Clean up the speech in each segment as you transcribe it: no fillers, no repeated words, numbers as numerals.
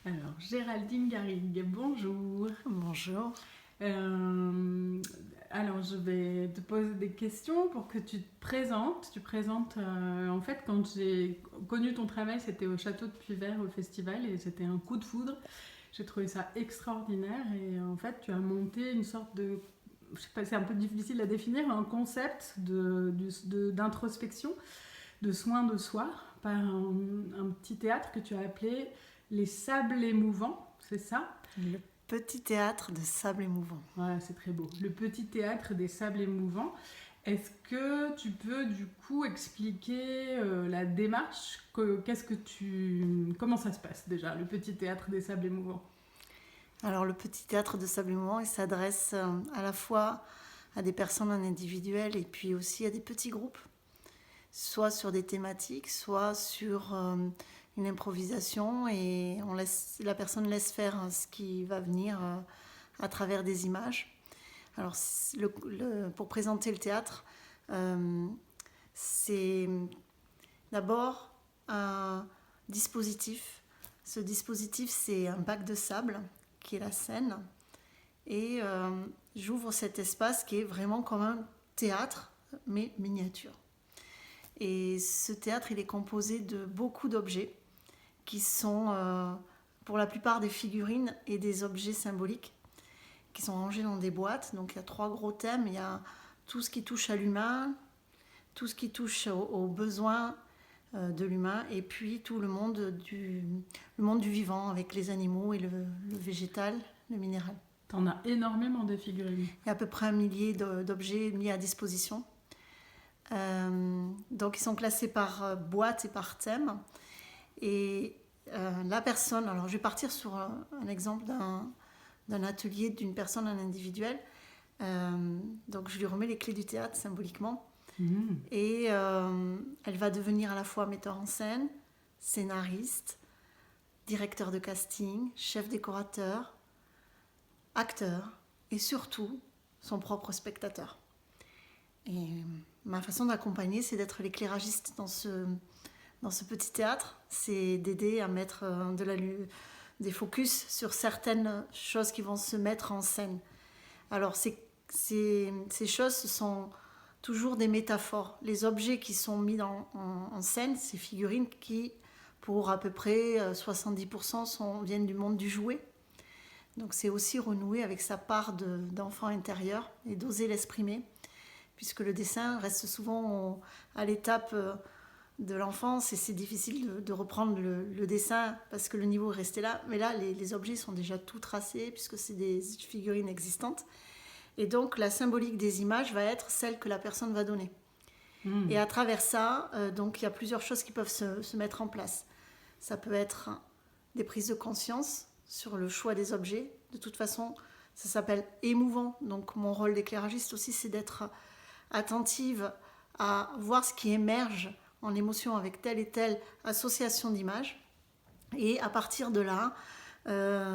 Alors, Géraldine Garrigue, bonjour. Bonjour. Euh, alors, je vais te poser des questions pour que tu te présentes. En fait, quand j'ai connu ton travail, c'était au Château de Puy-Vert, au festival, et c'était un coup de foudre. J'ai trouvé ça extraordinaire, et en fait, tu as monté une sorte de, je sais pas, c'est un peu difficile à définir, un concept d'introspection, de soins de soi, par un petit théâtre que tu as appelé Les Sables Émouvants, c'est ça? Le petit théâtre de sable émouvant. Voilà, c'est très beau. Le petit théâtre des sables émouvants. Est-ce que tu peux du coup expliquer la démarche comment ça se passe déjà, le petit théâtre des sables émouvants? Alors le petit théâtre de sable émouvant, il s'adresse à la fois à des personnes en individuel et puis aussi à des petits groupes, soit sur des thématiques, soit sur une improvisation et la personne laisse faire ce qui va venir à travers des images. Alors pour présenter le théâtre, euh, c'est d'abord un dispositif. Ce dispositif, c'est un bac de sable qui est la scène. Et j'ouvre cet espace qui est vraiment comme un théâtre, mais miniature. Et ce théâtre, il est composé de beaucoup d'objets qui sont pour la plupart des figurines et des objets symboliques qui sont rangés dans des boîtes. Donc il y a trois gros thèmes. Il y a tout ce qui touche à l'humain, tout ce qui touche aux besoins de l'humain et puis tout le monde du vivant avec les animaux et le végétal, le minéral. T'en as énormément des figurines. Il y a à peu près 1 millier d'objets mis à disposition. Donc ils sont classés par boîte et par thème. Et la personne, alors je vais partir sur un exemple d'un atelier d'une personne en individuel. Donc je lui remets les clés du théâtre symboliquement. Mmh. Et elle va devenir à la fois metteur en scène, scénariste, directeur de casting, chef décorateur, acteur et surtout son propre spectateur. Et ma façon d'accompagner, c'est d'être l'éclairagiste dans ce petit théâtre. C'est d'aider à mettre des focus sur certaines choses qui vont se mettre en scène. Alors ces choses, ce sont toujours des métaphores. Les objets qui sont mis en scène, ces figurines qui, pour à peu près 70%, viennent du monde du jouet. Donc c'est aussi renouer avec sa part d'enfant intérieur et d'oser l'exprimer, puisque le dessin reste souvent à l'étape de l'enfance et c'est difficile de reprendre le dessin parce que le niveau est resté là. Mais là, les objets sont déjà tout tracés puisque c'est des figurines existantes. Et donc la symbolique des images va être celle que la personne va donner. Mmh. Et à travers ça, donc il y a plusieurs choses qui peuvent se mettre en place. Ça peut être des prises de conscience sur le choix des objets. De toute façon, ça s'appelle émouvant. Donc mon rôle d'éclairagiste aussi, c'est d'être attentive à voir ce qui émerge en émotion avec telle et telle association d'images. Et à partir de là,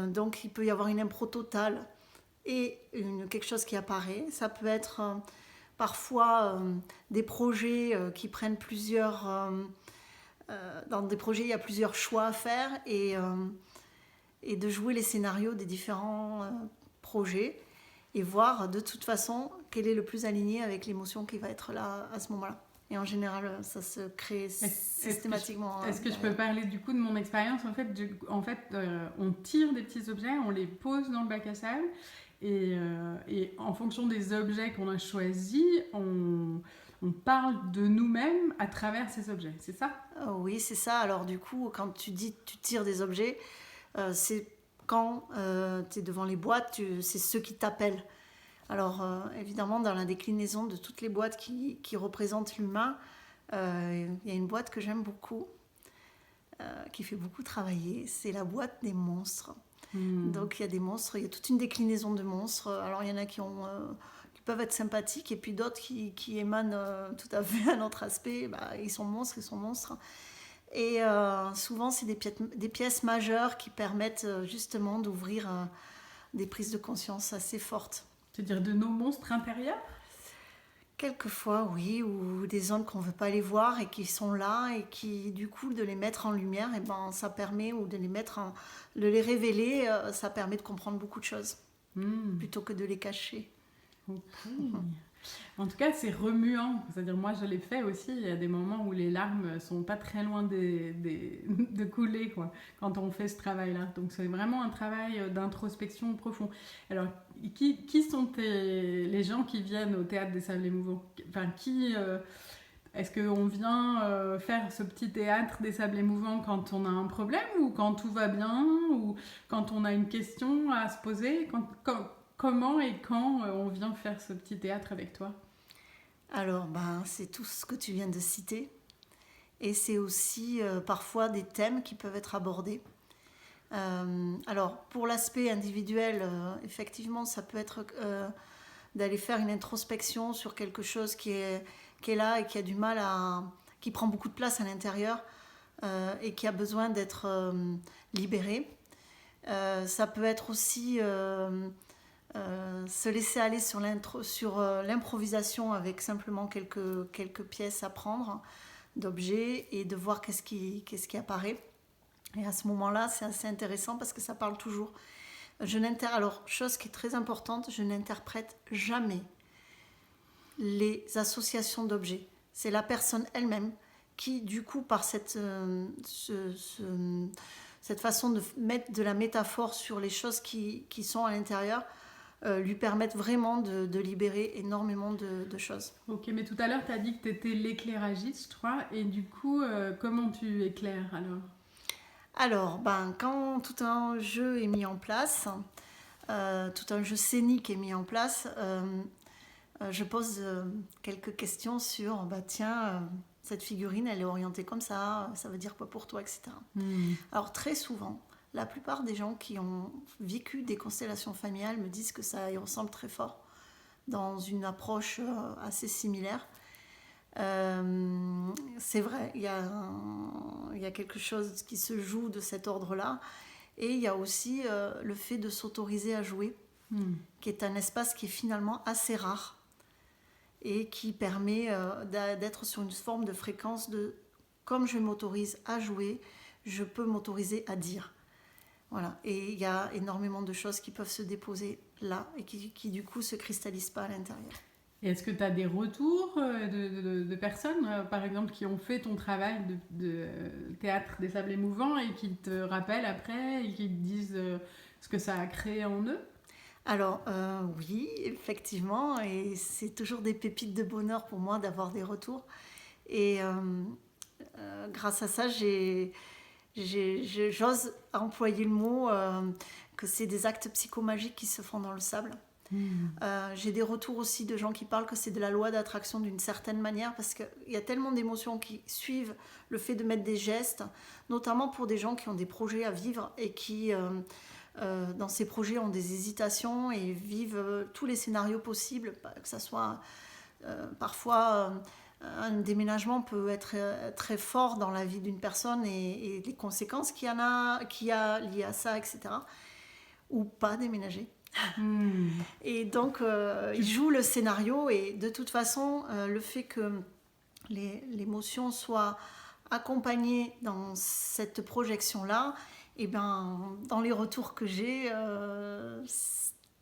donc il peut y avoir une impro totale et quelque chose qui apparaît. Ça peut être parfois des projets qui prennent plusieurs... dans des projets, il y a plusieurs choix à faire et de jouer les scénarios des différents projets et voir de toute façon quel est le plus aligné avec l'émotion qui va être là à ce moment-là. Et en général, ça se crée systématiquement. Est-ce que je peux parler du coup de mon expérience? On tire des petits objets, on les pose dans le bac à sable et en fonction des objets qu'on a choisis, on parle de nous-mêmes à travers ces objets, c'est ça? Oui, c'est ça. Alors du coup, quand tu dis tu tires des objets, c'est quand tu es devant les boîtes, c'est ceux qui t'appellent. Alors évidemment, dans la déclinaison de toutes les boîtes qui représentent l'humain, il y a une boîte que j'aime beaucoup, qui fait beaucoup travailler, c'est la boîte des monstres. Donc il y a des monstres, il y a toute une déclinaison de monstres. Alors il y en a qui peuvent être sympathiques et puis d'autres qui émanent tout à fait un autre aspect. Bah, ils sont monstres, ils sont monstres. Et souvent c'est des pièces majeures qui permettent justement d'ouvrir des prises de conscience assez fortes. C'est-à-dire de nos monstres intérieurs? Quelquefois, oui, ou des zones qu'on ne veut pas aller voir et qui sont là et qui, du coup, de les mettre en lumière, et ben, ça permet, ou de les révéler, ça permet de comprendre beaucoup de choses, Hmm, plutôt que de les cacher. ok. En tout cas, c'est remuant. C'est-à-dire, moi, je l'ai fait aussi. Il y a des moments où les larmes sont pas très loin de couler, quoi, quand on fait ce travail-là. Donc, c'est vraiment un travail d'introspection profond. Alors, qui sont les gens qui viennent au Théâtre des Sables Émouvants? Enfin, est-ce qu'on vient faire ce petit théâtre des Sables Émouvants quand on a un problème ou quand tout va bien ou quand on a une question à se poser? Comment et quand on vient faire ce petit théâtre avec toi? Alors, ben, c'est tout ce que tu viens de citer. Et c'est aussi parfois des thèmes qui peuvent être abordés. Alors, pour l'aspect individuel, effectivement, ça peut être d'aller faire une introspection sur quelque chose qui est là et qui a du mal qui prend beaucoup de place à l'intérieur et qui a besoin d'être libéré. Ça peut être aussi se laisser aller sur l'improvisation avec simplement quelques pièces à prendre d'objets et de voir qu'est-ce qui apparaît. Et à ce moment-là, c'est assez intéressant parce que ça parle toujours. Alors, chose qui est très importante, je n'interprète jamais les associations d'objets. C'est la personne elle-même qui, du coup, par cette façon de mettre de la métaphore sur les choses qui sont à l'intérieur, lui permettent vraiment de libérer énormément de choses. Ok, mais tout à l'heure, tu as dit que tu étais l'éclairagiste, je crois, et du coup, comment tu éclaires alors? Alors, ben, quand tout un jeu est mis en place, tout un jeu scénique est mis en place, je pose quelques questions sur, bah, tiens, cette figurine, elle est orientée comme ça veut dire quoi pour toi, etc. Alors très souvent, la plupart des gens qui ont vécu des constellations familiales me disent que ça y ressemble très fort, dans une approche assez similaire. C'est vrai, il y a quelque chose qui se joue de cet ordre-là. Et il y a aussi le fait de s'autoriser à jouer, qui est un espace qui est finalement assez rare et qui permet d'être sur une forme de fréquence de comme je m'autorise à jouer, je peux m'autoriser à dire. Voilà. Et il y a énormément de choses qui peuvent se déposer là et qui du coup se cristallisent pas à l'intérieur. Et est-ce que tu as des retours de personnes, par exemple, qui ont fait ton travail de théâtre des sables émouvants et qui te rappellent après et qui te disent ce que ça a créé en eux? Alors oui, effectivement, et c'est toujours des pépites de bonheur pour moi d'avoir des retours. Et grâce à ça, j'ose employer le mot que c'est des actes psychomagiques qui se font dans le sable. J'ai des retours aussi de gens qui parlent que c'est de la loi d'attraction d'une certaine manière parce qu'il y a tellement d'émotions qui suivent le fait de mettre des gestes, notamment pour des gens qui ont des projets à vivre et qui, dans ces projets, ont des hésitations et vivent tous les scénarios possibles, que ce soit parfois... un déménagement peut être très fort dans la vie d'une personne et les conséquences qu'il y a liées à ça, etc. Ou pas déménager. Et donc, il joue le scénario et de toute façon, le fait que l'émotion soit accompagnée dans cette projection-là, et ben, dans les retours que j'ai,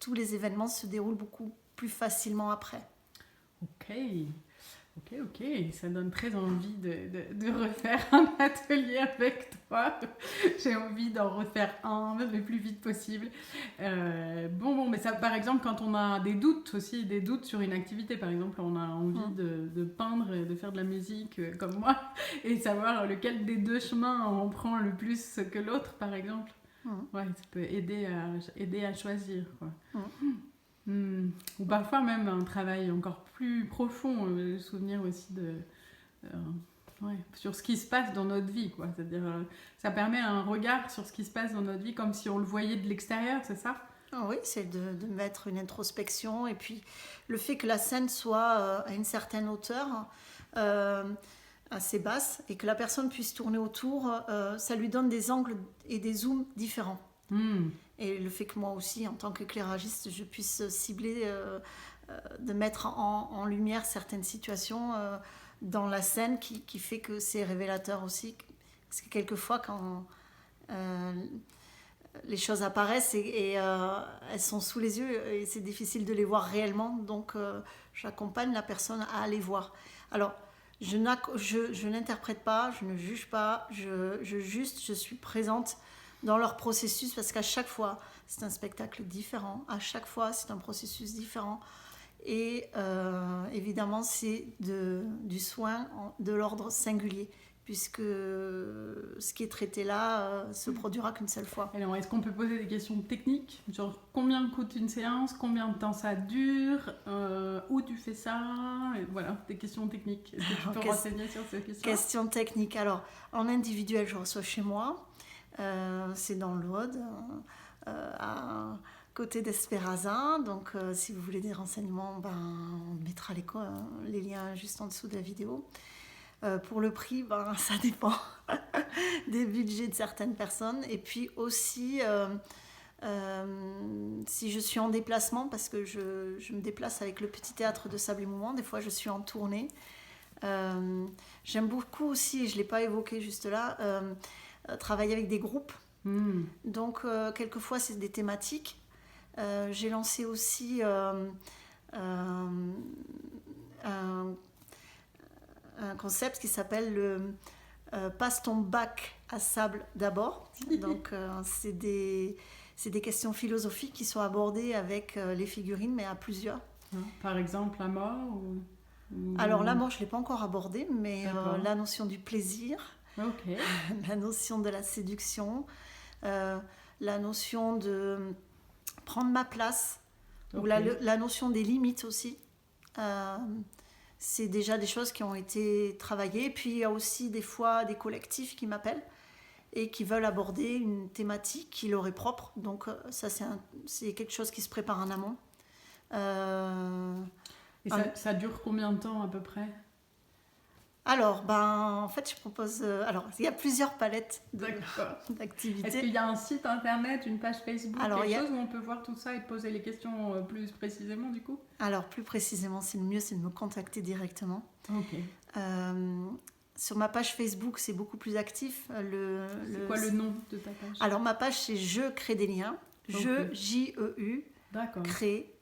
tous les événements se déroulent beaucoup plus facilement après. Ok. Ok, ça donne très envie de refaire un atelier avec toi. J'ai envie d'en refaire un le plus vite possible. Bon, mais ça, par exemple, quand on a des doutes aussi, des doutes sur une activité, par exemple, on a envie de peindre, et de faire de la musique comme moi, et savoir lequel des deux chemins on prend le plus que l'autre, par exemple. Ouais, ça peut aider à choisir, quoi. Ou parfois même un travail encore plus profond, souvenir aussi sur ce qui se passe dans notre vie, quoi. C'est-à-dire, ça permet un regard sur ce qui se passe dans notre vie comme si on le voyait de l'extérieur, c'est ça? Oui, c'est de mettre une introspection et puis le fait que la scène soit à une certaine hauteur, assez basse, et que la personne puisse tourner autour, ça lui donne des angles et des zooms différents. Et le fait que moi aussi, en tant qu'éclairagiste, je puisse cibler de mettre en lumière certaines situations dans la scène qui fait que c'est révélateur aussi. Parce que quelquefois, quand les choses apparaissent et elles sont sous les yeux et c'est difficile de les voir réellement, donc j'accompagne la personne à les voir. Alors, je n'interprète pas, je ne juge pas, je suis présente dans leur processus parce qu'à chaque fois, c'est un spectacle différent, à chaque fois, c'est un processus différent. Et évidemment, c'est du soin de l'ordre singulier, puisque ce qui est traité là se produira qu'une seule fois. Alors, est-ce qu'on peut poser des questions techniques? Genre, combien coûte une séance? Combien de temps ça dure? Où tu fais ça? Et voilà, des questions techniques. Est-ce que tu peux renseigner sur ces questions? Questions techniques. Alors, en individuel, je reçois chez moi. C'est dans l'Aude, à côté d'Espéraza. Donc, si vous voulez des renseignements, on mettra les liens juste en dessous de la vidéo. Pour le prix, ça dépend des budgets de certaines personnes. Et puis aussi, si je suis en déplacement, parce que je me déplace avec le Petit Théâtre de Sable et Mouvement, des fois je suis en tournée. J'aime beaucoup aussi, et je ne l'ai pas évoqué juste là, travailler avec des groupes. Donc, quelquefois, c'est des thématiques. J'ai lancé aussi un concept qui s'appelle le passe ton bac à sable d'abord. Donc, c'est des questions philosophiques qui sont abordées avec les figurines, mais à plusieurs. Par exemple, la mort ou... Alors, la mort, je ne l'ai pas encore abordée, mais la notion du plaisir, la notion de la séduction, la notion de prendre ma place, ou la notion des limites aussi. C'est déjà des choses qui ont été travaillées. Puis il y a aussi des fois des collectifs qui m'appellent et qui veulent aborder une thématique qui leur est propre. Donc ça, c'est quelque chose qui se prépare en amont. Et ça dure combien de temps à peu près? Alors, en fait, je propose... alors, il y a plusieurs palettes d'activités. Est-ce qu'il y a un site internet, une page Facebook, quelque chose où on peut voir tout ça et poser les questions plus précisément, du coup? Alors, plus précisément, c'est le mieux, c'est de me contacter directement. Sur ma page Facebook, c'est beaucoup plus actif. C'est quoi le nom de ta page? Alors, ma page, c'est Je crée des liens. J-E-U, crée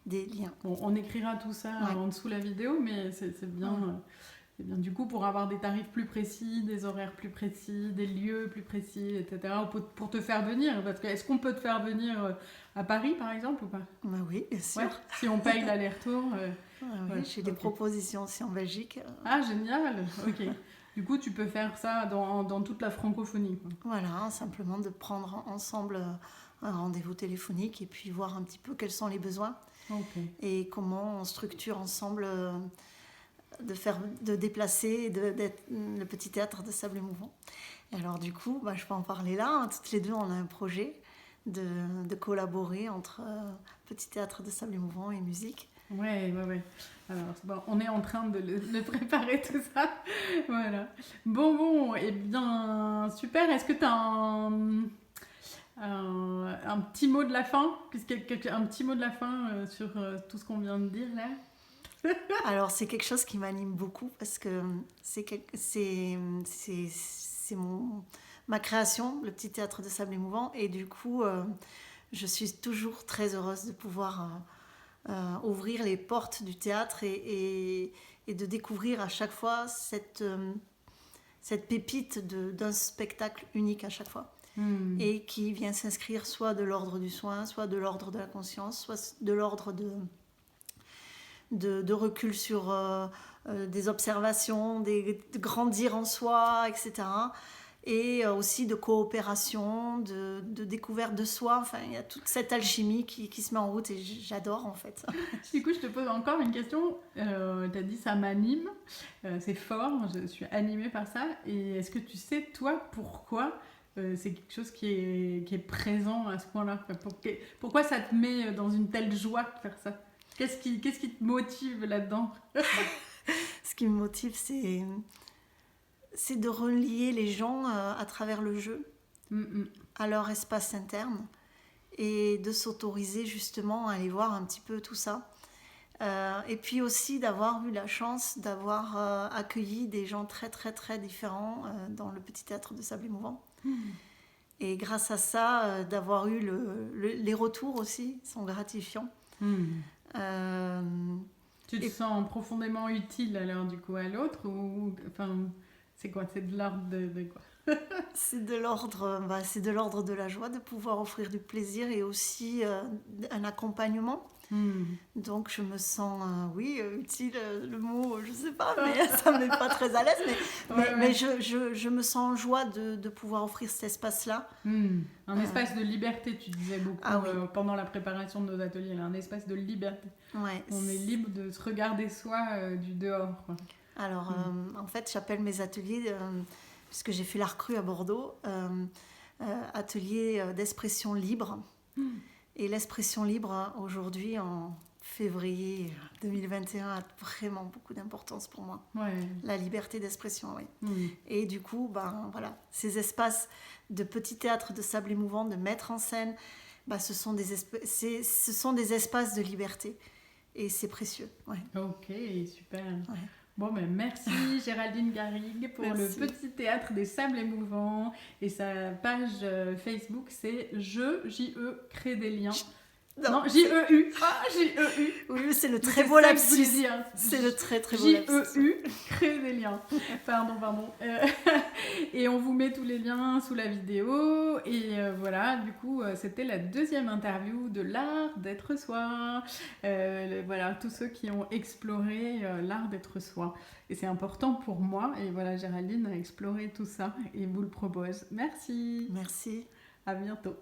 des liens. Bon, on écrira tout ça en dessous de la vidéo, mais c'est bien... C'est bien, du coup, pour avoir des tarifs plus précis, des horaires plus précis, des lieux plus précis, etc., pour te faire venir. Parce que est-ce qu'on peut te faire venir à Paris, par exemple, ou pas? Oui, bien sûr. Si on paye l'aller-retour. J'ai des propositions aussi en Belgique. Ah, génial. Ok. Du coup, tu peux faire ça dans toute la francophonie, quoi. Voilà, simplement de prendre ensemble un rendez-vous téléphonique et puis voir un petit peu quels sont les besoins et comment on structure ensemble... de déplacer d'être le Petit Théâtre de Sable et Mouvement. Et alors du coup, je peux en parler là. Toutes les deux, on a un projet de collaborer entre Petit Théâtre de Sable et Mouvement et musique. Ouais. Alors, on est en train de préparer tout ça. Voilà. Bon, et bien, super. Est-ce que tu as un petit mot de la fin? Un petit mot de la fin sur tout ce qu'on vient de dire là? Alors, c'est quelque chose qui m'anime beaucoup parce que c'est ma création, le Petit Théâtre de Sable et Mouvement. Et du coup, je suis toujours très heureuse de pouvoir ouvrir les portes du théâtre et de découvrir à chaque fois cette pépite d'un spectacle unique à chaque fois. Et qui vient s'inscrire soit de l'ordre du soin, soit de l'ordre de la conscience, soit de l'ordre de recul sur des observations, de grandir en soi, etc. Et aussi de coopération, de découverte de soi. Enfin, il y a toute cette alchimie qui se met en route et j'adore en fait. Du coup, je te pose encore une question. Tu as dit ça m'anime, c'est fort, je suis animée par ça. Et est-ce que tu sais, toi, pourquoi c'est quelque chose qui est présent à ce point-là? Pourquoi ça te met dans une telle joie de faire ça? Qu'est-ce qui te motive là-dedans? Ce qui me motive, c'est de relier les gens à travers le jeu, à leur espace interne, et de s'autoriser justement à aller voir un petit peu tout ça. Et puis aussi d'avoir eu la chance d'avoir accueilli des gens très très très différents dans le petit théâtre de Sable Émouvant. Et grâce à ça, d'avoir eu les retours aussi sont gratifiants. Euh, Tu te et sens profondément utile alors du coup à l'autre ou enfin c'est quoi? C'est de l'ordre de quoi? c'est de l'ordre de la joie de pouvoir offrir du plaisir et aussi un accompagnement. Donc je me sens, utile, le mot, je sais pas, mais ça me met pas très à l'aise, mais je me sens en joie de pouvoir offrir cet espace-là. Un espace de liberté, tu disais beaucoup Oui. pendant la préparation de nos ateliers, là, un espace de liberté. Ouais. On est libre de se regarder soi du dehors, quoi. Alors, en fait, j'appelle mes ateliers, puisque j'ai fait l'Art Cru à Bordeaux, atelier d'expression libre. Et l'expression libre, aujourd'hui, en février 2021, a vraiment beaucoup d'importance pour moi. Ouais. La liberté d'expression, oui. Et du coup, voilà, ces espaces de petit théâtre de Sable Émouvant, de mettre en scène, ce sont des espaces de liberté. Et c'est précieux. Ouais. Ok, super. Ouais. Bon, merci Géraldine Garrigue pour le petit théâtre des Sables Émouvants. Et sa page Facebook, c'est J-E, crée des liens. Non, J-E-U. Ah, J-E-U. Oui, c'est le très beau lapsus. Hein. C'est le très très beau lapsus. J-E-U, crée des liens. Pardon. Et on vous met tous les liens sous la vidéo. Et voilà, du coup, c'était la deuxième interview de l'art d'être soi. Voilà, tous ceux qui ont exploré l'art d'être soi. Et c'est important pour moi. Et voilà, Géraldine a exploré tout ça et vous le propose. Merci. Merci. À bientôt.